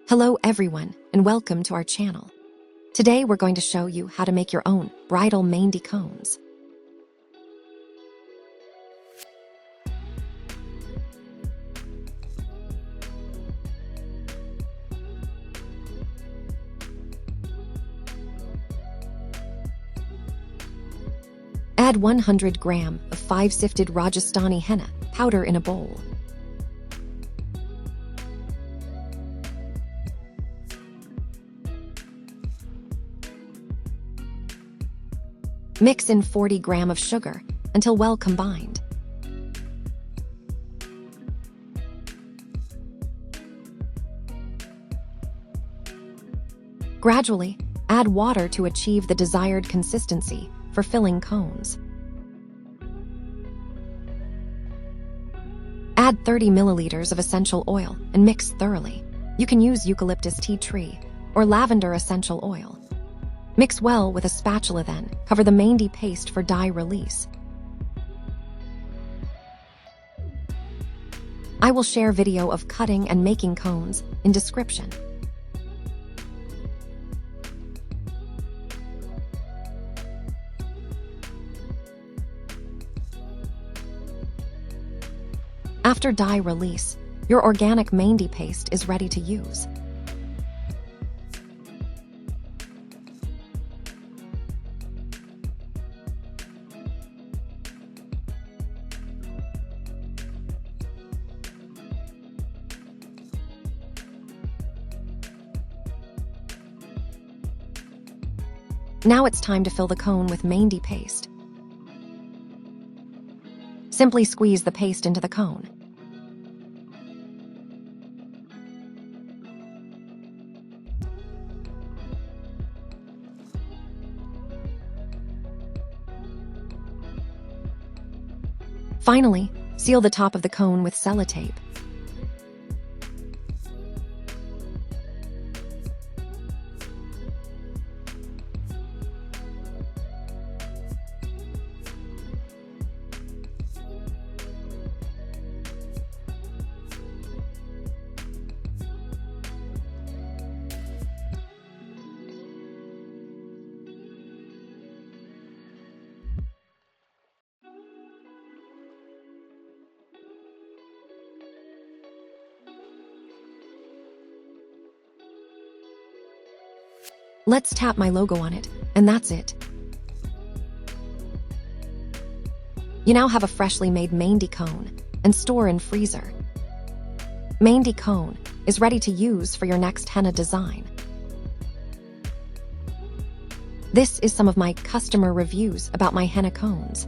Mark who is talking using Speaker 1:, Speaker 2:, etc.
Speaker 1: Hello everyone, and welcome to our channel. Today we're going to show you how to make your own bridal Mehndi cones. Add 100 gram of 5-sifted Rajasthani henna powder in a bowl. Mix in 40 gram of sugar until well combined. Gradually, add water to achieve the desired consistency for filling cones. Add 30 milliliters of essential oil and mix thoroughly. You can use eucalyptus tea tree or lavender essential oil. Mix well with a spatula, then cover the Mehndi paste for dye release. I will share video of cutting and making cones in description. After dye release, your organic Mehndi paste is ready to use. Now it's time to fill the cone with Mehndi paste. Simply squeeze the paste into the cone. Finally, seal the top of the cone with sellotape. Let's tap my logo on it, and that's it. You now have a freshly made Mehndi cone and store in freezer. Mehndi cone is ready to use for your next henna design. This is some of my customer reviews about my henna cones.